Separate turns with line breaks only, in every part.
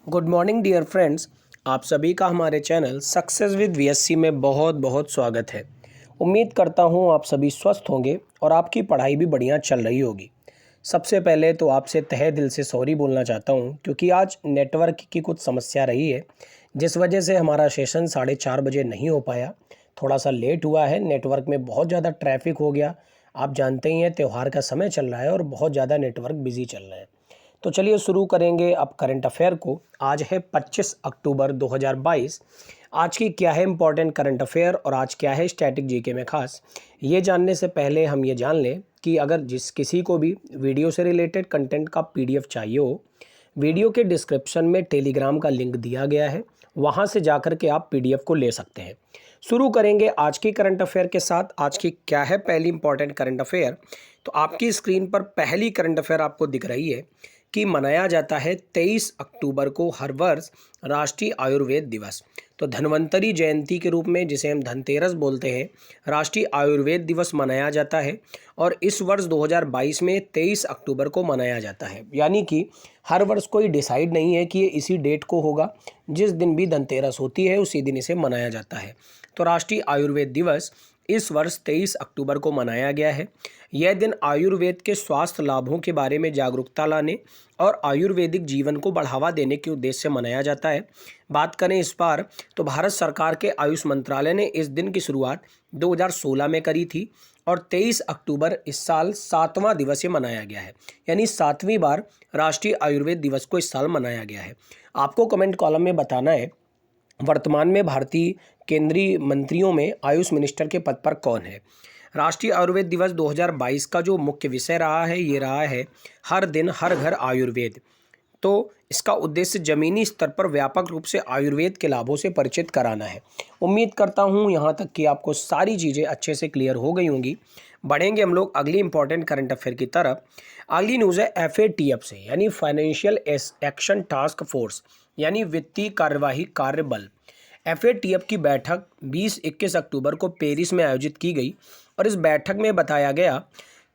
Good morning dear friends. आप सभी का हमारे चैनल सक्सेस विद वीएससी में बहुत बहुत स्वागत है। उम्मीद करता हूँ आप सभी स्वस्थ होंगे और आपकी पढ़ाई भी बढ़िया चल रही होगी। सबसे पहले तो आपसे तहे दिल से सॉरी बोलना चाहता हूँ क्योंकि आज नेटवर्क की कुछ समस्या रही है, जिस वजह से हमारा सेशन 4:30 बजे नहीं हो पाया। थोड़ा सा लेट हुआ है, नेटवर्क में बहुत ज़्यादा ट्रैफिक हो गया। आप जानते ही हैं त्यौहार का समय चल रहा है और बहुत ज़्यादा नेटवर्क बिजी चल रहा है। तो चलिए शुरू करेंगे अब करंट अफेयर को। आज है 25 अक्टूबर 2022। आज की क्या है इंपॉर्टेंट करंट अफेयर और आज क्या है स्टैटिक जीके में खास, ये जानने से पहले हम ये जान लें कि अगर किसी को भी वीडियो से रिलेटेड कंटेंट का पीडीएफ चाहिए हो, वीडियो के डिस्क्रिप्शन में टेलीग्राम का लिंक दिया गया है, वहाँ से जाकर के आप पीडीएफ को ले सकते हैं। शुरू करेंगे आज की करंट अफेयर के साथ। आज की क्या है पहली इंपॉर्टेंट करंट अफेयर, तो आपकी स्क्रीन पर पहली करंट अफेयर आपको दिख रही है कि मनाया जाता है 23 अक्टूबर को हर वर्ष राष्ट्रीय आयुर्वेद दिवस। तो धन्वंतरी जयंती के रूप में, जिसे हम धनतेरस बोलते हैं, राष्ट्रीय आयुर्वेद दिवस मनाया जाता है और इस वर्ष 2022 में 23 अक्टूबर को मनाया जाता है। यानी कि हर वर्ष कोई डिसाइड नहीं है कि ये इसी डेट को होगा, जिस दिन भी धनतेरस होती है उसी दिन इसे मनाया जाता है। तो राष्ट्रीय आयुर्वेद दिवस इस वर्ष 23 अक्टूबर को मनाया गया है। यह दिन आयुर्वेद के स्वास्थ्य लाभों के बारे में जागरूकता लाने और आयुर्वेदिक जीवन को बढ़ावा देने के उद्देश्य से मनाया जाता है। बात करें इस बार, तो भारत सरकार के आयुष मंत्रालय ने इस दिन की शुरुआत 2016 में करी थी और 23 अक्टूबर इस साल 7वां दिवस ये मनाया गया है। यानी 7वीं बार राष्ट्रीय आयुर्वेद दिवस को इस साल मनाया गया है। आपको कमेंट कॉलम में बताना है वर्तमान में भारतीय केंद्रीय मंत्रियों में आयुष मिनिस्टर के पद पर कौन है। राष्ट्रीय आयुर्वेद दिवस 2022 का जो मुख्य विषय रहा है, ये रहा है हर दिन हर घर आयुर्वेद। तो इसका उद्देश्य जमीनी स्तर पर व्यापक रूप से आयुर्वेद के लाभों से परिचित कराना है। उम्मीद करता हूँ यहाँ तक कि आपको सारी चीज़ें अच्छे से क्लियर हो गई होंगी। बढ़ेंगे हम लोग अगली इंपॉर्टेंट करंट अफेयर की तरफ। अगली न्यूज़ है FATF से, यानी फाइनेंशियल एक्शन टास्क फोर्स, यानी वित्तीय कार्यवाही कार्य बल। FATF की बैठक 20-21 अक्टूबर को पेरिस में आयोजित की गई और इस बैठक में बताया गया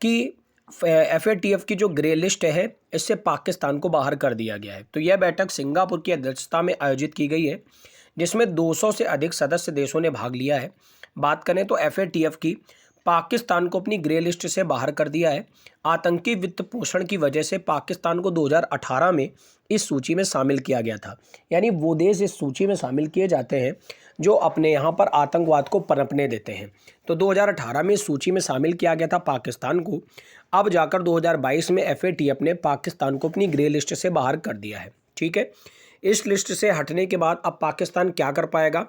कि FATF की जो ग्रे लिस्ट है, इससे पाकिस्तान को बाहर कर दिया गया है। तो यह बैठक सिंगापुर की अध्यक्षता में आयोजित की गई है, जिसमें 200 से अधिक सदस्य देशों ने भाग लिया है। बात करें तो FATF की पाकिस्तान को अपनी ग्रे लिस्ट से बाहर कर दिया है। आतंकी वित्त पोषण की वजह से पाकिस्तान को 2018 में इस सूची में शामिल किया गया था। यानी वो देश इस सूची में शामिल किए जाते हैं जो अपने यहाँ पर आतंकवाद को पनपने देते हैं। तो 2018 में इस सूची में शामिल किया गया था पाकिस्तान को। अब जाकर 2022 में FATF ने पाकिस्तान को अपनी ग्रे लिस्ट से बाहर कर दिया है। ठीक है, इस लिस्ट से हटने के बाद अब पाकिस्तान क्या कर पाएगा?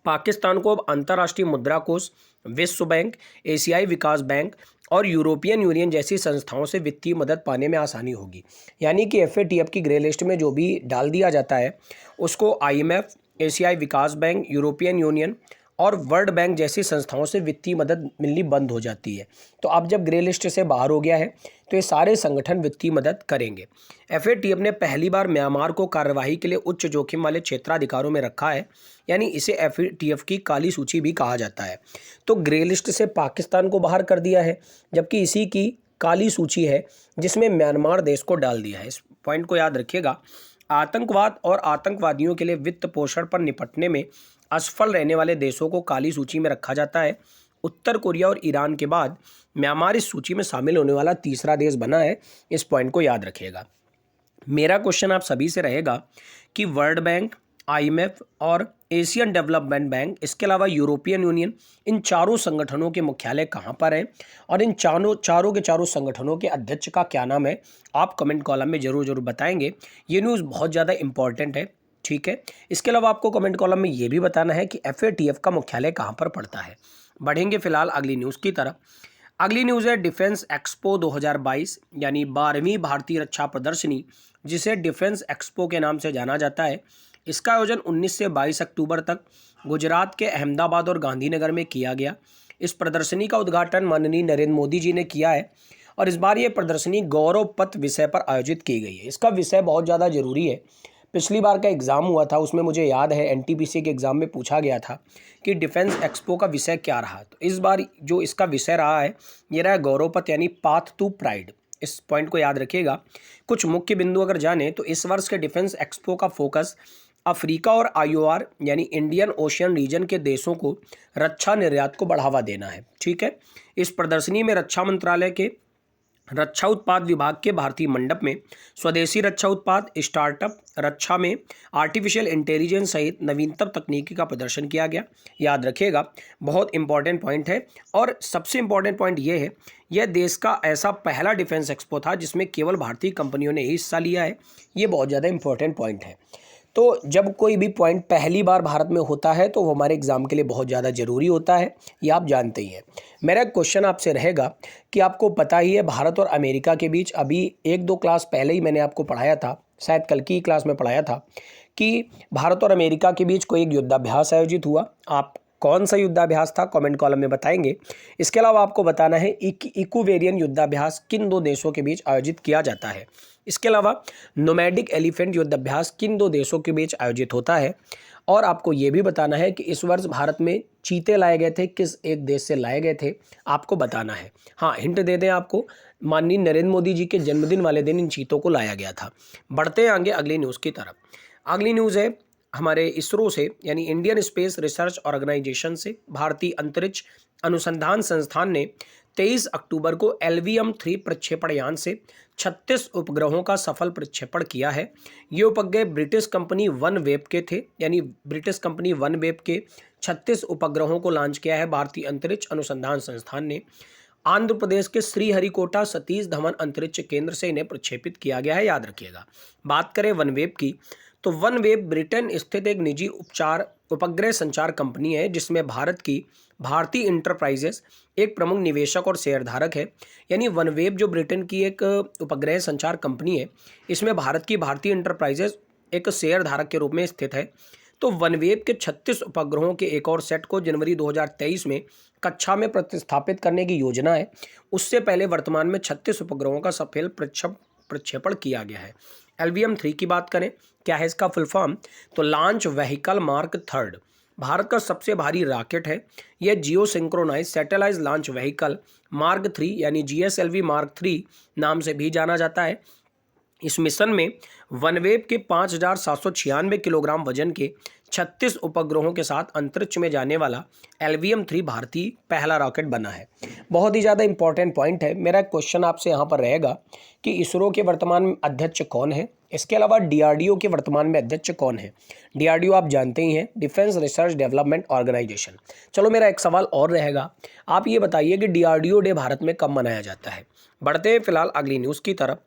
पाकिस्तान को अब अंतर्राष्ट्रीय मुद्रा कोष, विश्व बैंक, एशियाई विकास बैंक और यूरोपियन यूनियन जैसी संस्थाओं से वित्तीय मदद पाने में आसानी होगी। यानी कि FATF की ग्रे लिस्ट में जो भी डाल दिया जाता है, उसको IMF, एशियाई विकास बैंक, यूरोपियन यूनियन और वर्ल्ड बैंक जैसी संस्थाओं से वित्तीय मदद मिलनी बंद हो जाती है। तो अब जब ग्रे लिस्ट से बाहर हो गया है, तो ये सारे संगठन वित्तीय मदद करेंगे। FATF ने पहली बार म्यांमार को कार्यवाही के लिए उच्च जोखिम वाले क्षेत्राधिकारों में रखा है, यानी इसे FATF की काली सूची भी कहा जाता है। तो ग्रे लिस्ट से पाकिस्तान को बाहर कर दिया है, जबकि इसी की काली सूची है जिसमें म्यांमार देश को डाल दिया है। इस पॉइंट को याद रखिएगा। आतंकवाद और आतंकवादियों के लिए वित्त पोषण पर निपटने में असफल रहने वाले देशों को काली सूची में रखा जाता है। उत्तर कोरिया और ईरान के बाद म्यांमार इस सूची में शामिल होने वाला तीसरा देश बना है। इस पॉइंट को याद रखिएगा। मेरा क्वेश्चन आप सभी से रहेगा कि वर्ल्ड बैंक, IMF और एशियन डेवलपमेंट बैंक, इसके अलावा यूरोपियन यूनियन, इन चारों संगठनों के मुख्यालय कहाँ पर हैं और इन चारों के चारों संगठनों के अध्यक्ष का क्या नाम है? आप कमेंट कॉलम में जरूर बताएंगे। ये न्यूज़ बहुत ज़्यादा इंपॉर्टेंट है। ठीक है, इसके अलावा आपको कमेंट कॉलम में ये भी बताना है कि FATF का मुख्यालय कहाँ पर पड़ता है। बढ़ेंगे फिलहाल अगली न्यूज़ की तरफ। अगली न्यूज़ है डिफेंस एक्सपो 2022, यानी 12वीं भारतीय रक्षा प्रदर्शनी, जिसे डिफेंस एक्सपो के नाम से जाना जाता है। इसका आयोजन 19 से 22 अक्टूबर तक गुजरात के अहमदाबाद और गांधीनगर में किया गया। इस प्रदर्शनी का उद्घाटन माननीय नरेंद्र मोदी जी ने किया है और इस बार ये प्रदर्शनी गौरव पथ विषय पर आयोजित की गई है। इसका विषय बहुत ज़्यादा जरूरी है। पिछली बार का एग्ज़ाम हुआ था, उसमें मुझे याद है NTPC के एग्ज़ाम में पूछा गया था कि डिफेंस एक्सपो का विषय क्या रहा। तो इस बार जो इसका विषय रहा है, ये रहा गौरव पथ, यानी पाथ टू प्राइड। इस पॉइंट को याद रखिएगा। कुछ मुख्य बिंदु अगर जाने तो इस वर्ष के डिफेंस एक्सपो का फोकस अफ्रीका और आईओआर यानी इंडियन ओशियन रीजन के देशों को रक्षा निर्यात को बढ़ावा देना है। ठीक है, इस प्रदर्शनी में रक्षा मंत्रालय के रक्षा उत्पाद विभाग के भारतीय मंडप में स्वदेशी रक्षा उत्पाद, स्टार्टअप, रक्षा में आर्टिफिशियल इंटेलिजेंस सहित नवीनतम तकनीकी का प्रदर्शन किया गया। याद रखिएगा, बहुत इंपॉर्टेंट पॉइंट है। और सबसे इंपॉर्टेंट पॉइंट ये है, यह देश का ऐसा पहला डिफेंस एक्सपो था जिसमें केवल भारतीय कंपनियों ने ही हिस्सा लिया है। ये बहुत ज़्यादा इंपॉर्टेंट पॉइंट है। तो जब कोई भी पॉइंट पहली बार भारत में होता है तो वो हमारे एग्जाम के लिए बहुत ज़्यादा ज़रूरी होता है, ये आप जानते ही हैं। मेरा क्वेश्चन आपसे रहेगा कि आपको पता ही है भारत और अमेरिका के बीच अभी 1-2 क्लास पहले ही मैंने आपको पढ़ाया था, शायद कल की क्लास में पढ़ाया था कि भारत और अमेरिका के बीच कोई एक युद्धाभ्यास आयोजित हुआ। आप कौन सा युद्धाभ्यास था कमेंट कॉलम में बताएंगे। इसके अलावा आपको बताना है इक्वेरियन युद्धाभ्यास किन 2 देशों के बीच आयोजित किया जाता है। इसके अलावा नोमैडिक एलिफेंट युद्धाभ्यास किन 2 देशों के बीच आयोजित होता है। और आपको ये भी बताना है कि इस वर्ष भारत में चीते लाए गए थे, किस एक देश से लाए गए थे, आपको बताना है। हाँ, हिंट दे दें आपको, माननीय नरेंद्र मोदी जी के जन्मदिन वाले दिन इन चीतों को लाया गया था। बढ़ते हैं आगे अगली न्यूज़ की तरफ। अगली न्यूज़ है हमारे इसरो से यानी इंडियन स्पेस रिसर्च ऑर्गेनाइजेशन से। भारतीय अंतरिक्ष अनुसंधान संस्थान ने 23 अक्टूबर को LVM-3 प्रक्षेपण यान से 36 उपग्रहों का सफल प्रक्षेपण किया है। ये उपग्रह ब्रिटिश कंपनी वनवेव के थे, यानी ब्रिटिश कंपनी वनवेव के 36 उपग्रहों को लॉन्च किया है भारतीय अंतरिक्ष अनुसंधान संस्थान ने। आंध्र प्रदेश के श्रीहरिकोटा सतीश धवन अंतरिक्ष केंद्र से इन्हें प्रक्षेपित किया गया है, याद रखिएगा। बात करें वनवेव की तो वनवेव ब्रिटेन स्थित एक निजी उपग्रह संचार कंपनी है जिसमें भारत की भारतीय इंटरप्राइजेस एक प्रमुख निवेशक और शेयरधारक है। यानी वनवेव जो ब्रिटेन की एक उपग्रह संचार कंपनी है, इसमें भारत की भारतीय इंटरप्राइजेस एक शेयरधारक के रूप में स्थित है। तो वनवेव के 36 उपग्रहों के एक और सेट को जनवरी 2023 में कक्षा में प्रतिस्थापित करने की योजना है। उससे पहले वर्तमान में 36 उपग्रहों का सफल प्रक्षेपण किया गया है। LVM-3 की बात करें, क्या है इसका फुल फॉर्म, तो launch vehicle mark third Bharat का सबसे भारी रॉकेट है। यह geo synchronize satellite launch vehicle mark 3 यानी GSLV मार्क 3 नाम से भी जाना जाता है। इस मिशन में वनवेव के 5,796 किलोग्राम वजन के 36 उपग्रहों के साथ अंतरिक्ष में जाने वाला LVM-3 भारतीय पहला रॉकेट बना है। बहुत ही ज़्यादा इंपॉर्टेंट पॉइंट है। मेरा क्वेश्चन आपसे यहाँ पर रहेगा कि इसरो के वर्तमान अध्यक्ष कौन है। इसके अलावा DRDO के वर्तमान में अध्यक्ष कौन है। DRDO आप जानते ही हैं, डिफेंस रिसर्च डेवलपमेंट ऑर्गेनाइजेशन। चलो मेरा एक सवाल और रहेगा, आप ये बताइए कि DRDO डे भारत में कब मनाया जाता है। बढ़ते हैं फिलहाल अगली न्यूज़ की तरफ।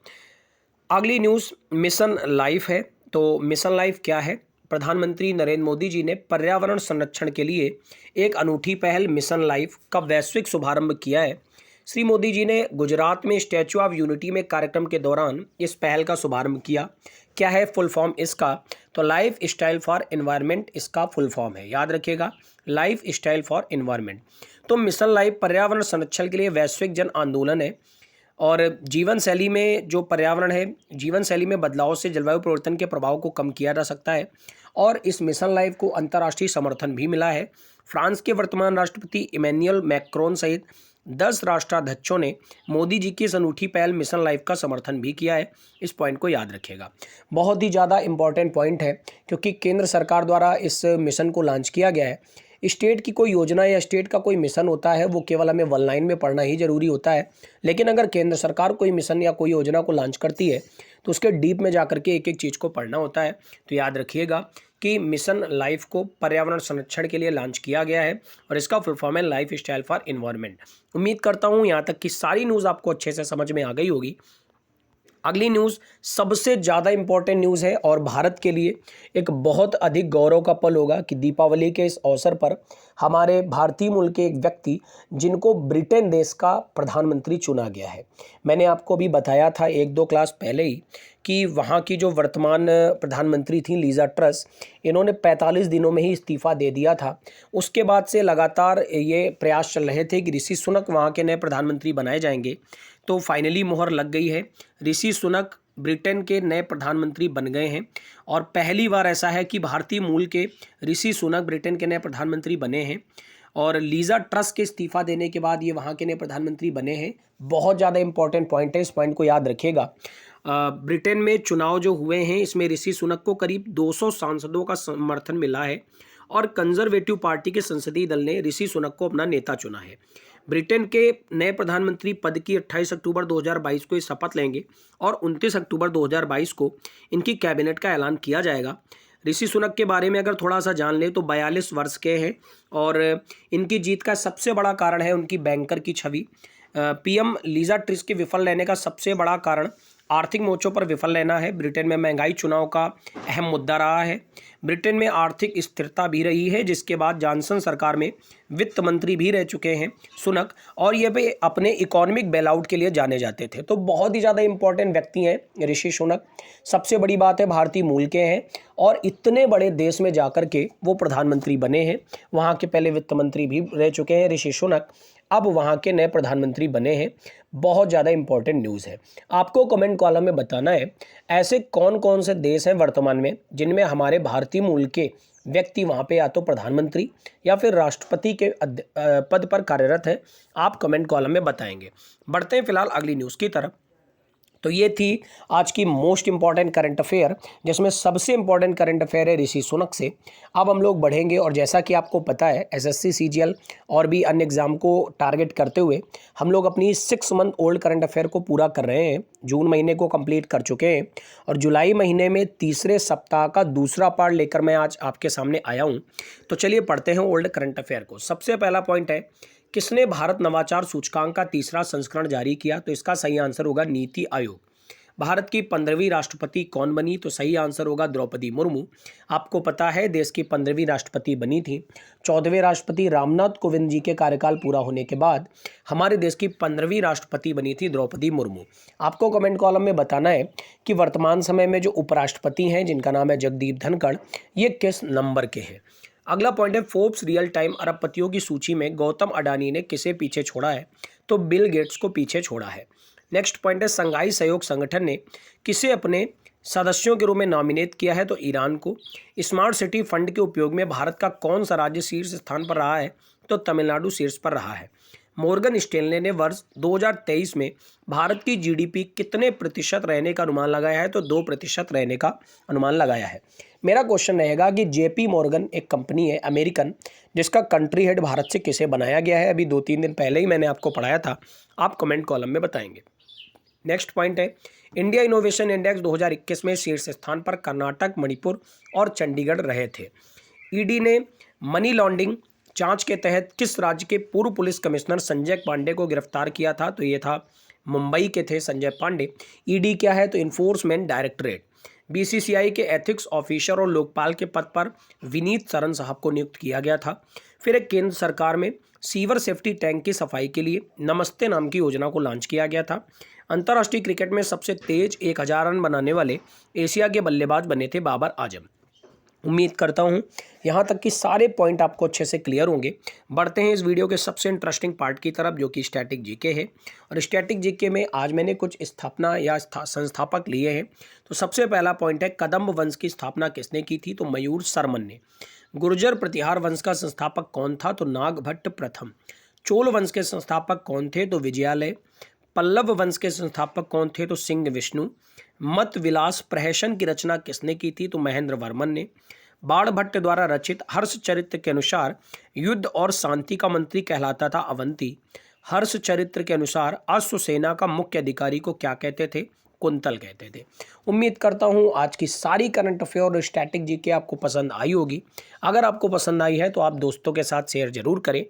अगली न्यूज़ मिशन लाइफ है। तो मिशन लाइफ क्या है, प्रधानमंत्री नरेंद्र मोदी जी ने पर्यावरण संरक्षण के लिए एक अनूठी पहल मिशन लाइफ का वैश्विक शुभारंभ किया है। श्री मोदी जी ने गुजरात में स्टैच्यू ऑफ यूनिटी में कार्यक्रम के दौरान इस पहल का शुभारंभ किया। क्या है फुल फॉर्म इसका, तो लाइफ स्टाइल फॉर एनवायरनमेंट इसका फुल फॉर्म है, याद रखिएगा, लाइफ स्टाइल फॉर एनवायरनमेंट। तो मिशन लाइफ पर्यावरण संरक्षण के लिए वैश्विक जन आंदोलन है और जीवन शैली में जो पर्यावरण है, जीवन शैली में बदलाव से जलवायु परिवर्तन के प्रभाव को कम किया जा सकता है। और इस मिशन लाइफ को अंतर्राष्ट्रीय समर्थन भी मिला है। फ्रांस के वर्तमान राष्ट्रपति इमैनुअल मैक्रोन सहित 10 राष्ट्राध्यक्षों ने मोदी जी की इस अनूठी पहल मिशन लाइफ का समर्थन भी किया है। इस पॉइंट को याद रखिएगा, बहुत ही ज़्यादा इंपॉर्टेंट पॉइंट है क्योंकि केंद्र सरकार द्वारा इस मिशन को लॉन्च किया गया है। स्टेट की कोई योजना या स्टेट का कोई मिशन होता है वो केवल हमें वन लाइन में पढ़ना ही जरूरी होता है, लेकिन अगर केंद्र सरकार कोई मिशन या कोई योजना को लॉन्च करती है तो उसके डीप में जाकर के एक एक चीज़ को पढ़ना होता है। तो याद रखिएगा कि मिशन लाइफ को पर्यावरण संरक्षण के लिए लॉन्च किया गया है और इसका फुल फॉर्म है लाइफ स्टाइल फॉर एनवायरनमेंट। उम्मीद करता हूँ यहाँ तक की सारी न्यूज़ आपको अच्छे से समझ में आ गई होगी। अगली न्यूज़ सबसे ज़्यादा इंपॉर्टेंट न्यूज़ है और भारत के लिए एक बहुत अधिक गौरव का पल होगा कि दीपावली के इस अवसर पर हमारे भारतीय मूल के एक व्यक्ति जिनको ब्रिटेन देश का प्रधानमंत्री चुना गया है। मैंने आपको अभी बताया था 1-2 क्लास पहले ही कि वहाँ की जो वर्तमान प्रधानमंत्री थी लीज़ा ट्रस, इन्होंने 45 दिनों में ही इस्तीफ़ा दे दिया था। उसके बाद से लगातार ये प्रयास चल रहे थे कि ऋषि सुनक वहाँ के नए प्रधानमंत्री बनाए जाएंगे। तो फाइनली मुहर लग गई है, ऋषि सुनक ब्रिटेन के नए प्रधानमंत्री बन गए हैं और पहली बार ऐसा है कि भारतीय मूल के ऋषि सुनक ब्रिटेन के नए प्रधानमंत्री बने हैं। और लीज़ा ट्रस के इस्तीफा देने के बाद ये वहाँ के नए प्रधानमंत्री बने हैं। बहुत ज़्यादा इंपॉर्टेंट पॉइंट है, इस पॉइंट को याद रखिएगा। ब्रिटेन में चुनाव जो हुए हैं इसमें ऋषि सुनक को करीब 200 सांसदों का समर्थन मिला है और कंजर्वेटिव पार्टी के संसदीय दल ने ऋषि सुनक को अपना नेता चुना है। ब्रिटेन के नए प्रधानमंत्री पद की 28 अक्टूबर 2022 को ये शपथ लेंगे और 29 अक्टूबर 2022 को इनकी कैबिनेट का ऐलान किया जाएगा। ऋषि सुनक के बारे में अगर थोड़ा सा जान ले तो 42 वर्ष के हैं और इनकी जीत का सबसे बड़ा कारण है उनकी बैंकर की छवि। पीएम लीज़ा ट्रस के विफल रहने का सबसे बड़ा कारण आर्थिक मोर्चों पर विफल रहना है। ब्रिटेन में महंगाई चुनाव का अहम मुद्दा रहा है। ब्रिटेन में आर्थिक स्थिरता भी रही है, जिसके बाद जॉनसन सरकार में वित्त मंत्री भी रह चुके हैं सुनक, और ये भी अपने इकोनॉमिक बेलआउट के लिए जाने जाते थे। तो बहुत ही ज़्यादा इंपॉर्टेंट व्यक्ति हैं ऋषि सुनक। सबसे बड़ी बात है भारतीय मूल के हैं और इतने बड़े देश में जाकर के वो प्रधानमंत्री बने हैं। वहाँ के पहले वित्त मंत्री भी रह चुके हैं ऋषि सुनक, अब वहाँ के नए प्रधानमंत्री बने हैं। बहुत ज़्यादा इंपॉर्टेंट न्यूज़ है। आपको कमेंट कॉलम में बताना है ऐसे कौन कौन से देश हैं वर्तमान में जिनमें हमारे भारतीय मूल के व्यक्ति वहाँ पे या तो प्रधानमंत्री या फिर राष्ट्रपति के पद पर कार्यरत हैं। आप कमेंट कॉलम में बताएंगे। बढ़ते हैं फिलहाल अगली न्यूज़ की तरफ। तो ये थी आज की मोस्ट इंपॉर्टेंट करंट अफेयर, जिसमें सबसे इंपॉर्टेंट करंट अफेयर है ऋषि सुनक से। अब हम लोग बढ़ेंगे और जैसा कि आपको पता है एसएससी सीजीएल और भी अन्य एग्जाम को टारगेट करते हुए हम लोग अपनी 6 मंथ ओल्ड करंट अफेयर को पूरा कर रहे हैं। जून महीने को कंप्लीट कर चुके हैं और जुलाई महीने में तीसरे सप्ताह का दूसरा पार्ट लेकर मैं आज आपके सामने आया हूँ। तो चलिए पढ़ते हैं ओल्ड करंट अफेयर को। सबसे पहला पॉइंट है, किसने भारत नवाचार सूचकांक का तीसरा संस्करण जारी किया? तो इसका सही आंसर होगा नीति आयोग। भारत की 15वीं राष्ट्रपति कौन बनी? तो सही आंसर होगा द्रौपदी मुर्मू। आपको पता है देश की 15वीं राष्ट्रपति बनी थी। 14वें राष्ट्रपति रामनाथ कोविंद जी के कार्यकाल पूरा होने के बाद हमारे देश की 15वीं राष्ट्रपति बनी थी द्रौपदी मुर्मू। आपको कमेंट कॉलम में बताना है कि वर्तमान समय में जो उपराष्ट्रपति हैं जिनका नाम है जगदीप धनखड़, ये किस नंबर के हैं। अगला पॉइंट है, फोर्ब्स रियल टाइम अरबपतियों की सूची में गौतम अडानी ने किसे पीछे छोड़ा है? तो बिल गेट्स को पीछे छोड़ा है। नेक्स्ट पॉइंट है, संघाई सहयोग संगठन ने किसे अपने सदस्यों के रूप में नॉमिनेट किया है? तो ईरान को। स्मार्ट सिटी फंड के उपयोग में भारत का कौन सा राज्य शीर्ष स्थान पर रहा है? तो तमिलनाडु शीर्ष पर रहा है। मॉर्गन स्टैनले ने वर्ष 2023 में भारत की जीडीपी कितने प्रतिशत रहने का अनुमान लगाया है? तो 2% रहने का अनुमान लगाया है। मेरा क्वेश्चन रहेगा कि जेपी मॉर्गन एक कंपनी है अमेरिकन, जिसका कंट्री हेड भारत से किसे बनाया गया है? अभी 2-3 दिन पहले ही मैंने आपको पढ़ाया था। आप कमेंट कॉलम में बताएंगे। नेक्स्ट पॉइंट है, इंडिया इनोवेशन इंडेक्स 2021 में शीर्ष स्थान पर कर्नाटक, मणिपुर और चंडीगढ़ रहे थे। ईडी ने मनी लॉन्ड्रिंग जांच के तहत किस राज्य के पूर्व पुलिस कमिश्नर संजय पांडे को गिरफ्तार किया था? तो ये था मुंबई के थे संजय पांडे। ईडी क्या है? तो इन्फोर्समेंट डायरेक्टरेट। बीसीसीआई के एथिक्स ऑफिसर और लोकपाल के पद पर विनीत सरन साहब को नियुक्त किया गया था। फिर एक केंद्र सरकार में सीवर सेफ्टी टैंक की सफाई के लिए नमस्ते नाम की योजना को लॉन्च किया गया था। अंतर्राष्ट्रीय क्रिकेट में सबसे तेज 1000 रन बनाने वाले एशिया के बल्लेबाज बने थे बाबर आजम। उम्मीद करता हूँ यहाँ तक कि सारे पॉइंट आपको अच्छे से क्लियर होंगे। बढ़ते हैं इस वीडियो के सबसे इंटरेस्टिंग पार्ट की तरफ, जो कि स्टैटिक जीके है। और स्टैटिक जीके में आज मैंने कुछ स्थापना या संस्थापक लिए हैं। तो सबसे पहला पॉइंट है, कदम्ब वंश की स्थापना किसने की थी? तो मयूर शर्मन ने। गुर्जर प्रतिहार वंश का संस्थापक कौन था? तो नागभट्ट प्रथम। चोल वंश के संस्थापक कौन थे? तो विजयालय। पल्लव वंश के संस्थापक कौन थे? तो सिंह विष्णु। मत विलास प्रहसन की रचना किसने की थी? तो महेंद्र वर्मन ने। बाणभट्ट द्वारा रचित हर्ष चरित्र के अनुसार युद्ध और शांति का मंत्री कहलाता था अवंती। हर्ष चरित्र के अनुसार अश्वसेना का मुख्य अधिकारी को क्या कहते थे? कुंतल कहते थे। उम्मीद करता हूँ आज की सारी करंट अफेयर और स्टैटिक जीके आपको पसंद आई होगी। अगर आपको पसंद आई है तो आप दोस्तों के साथ शेयर जरूर करें।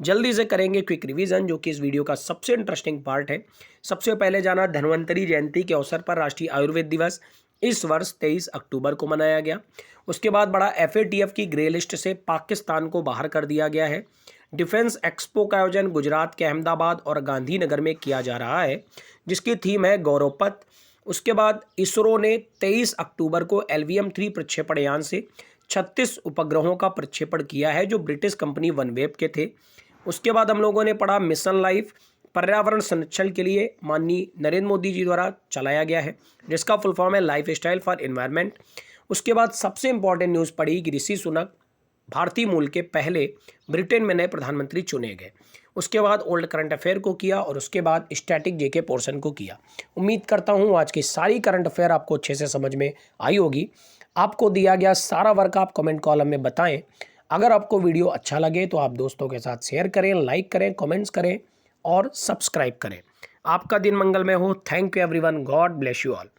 जल्दी से करेंगे क्विक रिवीजन, जो कि इस वीडियो का सबसे इंटरेस्टिंग पार्ट है। सबसे पहले जाना, धन्वंतरी जयंती के अवसर पर राष्ट्रीय आयुर्वेद दिवस इस वर्ष 23 अक्टूबर को मनाया गया। उसके बाद बड़ा FATF की ग्रे लिस्ट से पाकिस्तान को बाहर कर दिया गया है। डिफेंस एक्सपो का आयोजन गुजरात के अहमदाबाद और गांधीनगर में किया जा रहा है, जिसकी थीम है गौरव पथ। उसके बाद इसरो ने 23 अक्टूबर को LVM-3 प्रक्षेपण यान से 36 उपग्रहों का प्रक्षेपण किया है, जो ब्रिटिश कंपनी वनवेब के थे। उसके बाद हम लोगों ने पढ़ा मिशन लाइफ पर्यावरण संरक्षण के लिए माननीय नरेंद्र मोदी जी द्वारा चलाया गया है, जिसका फुल फॉर्म है लाइफ स्टाइल फॉर एनवायरनमेंट। उसके बाद सबसे इंपॉर्टेंट न्यूज़ पढ़ी कि ऋषि सुनक भारतीय मूल के पहले ब्रिटेन में नए प्रधानमंत्री चुने गए। उसके बाद ओल्ड करंट अफेयर को किया और उसके बाद स्टैटिक जीके पोर्शन को किया। उम्मीद करता हूँ आज की सारी करंट अफेयर आपको अच्छे से समझ में आई होगी। आपको दिया गया सारा वर्क आप कमेंट कॉलम में बताएं। अगर आपको वीडियो अच्छा लगे तो आप दोस्तों के साथ शेयर करें, लाइक करें, कमेंट्स करें और सब्सक्राइब करें। आपका दिन मंगलमय हो। Thank you everyone. God bless you all.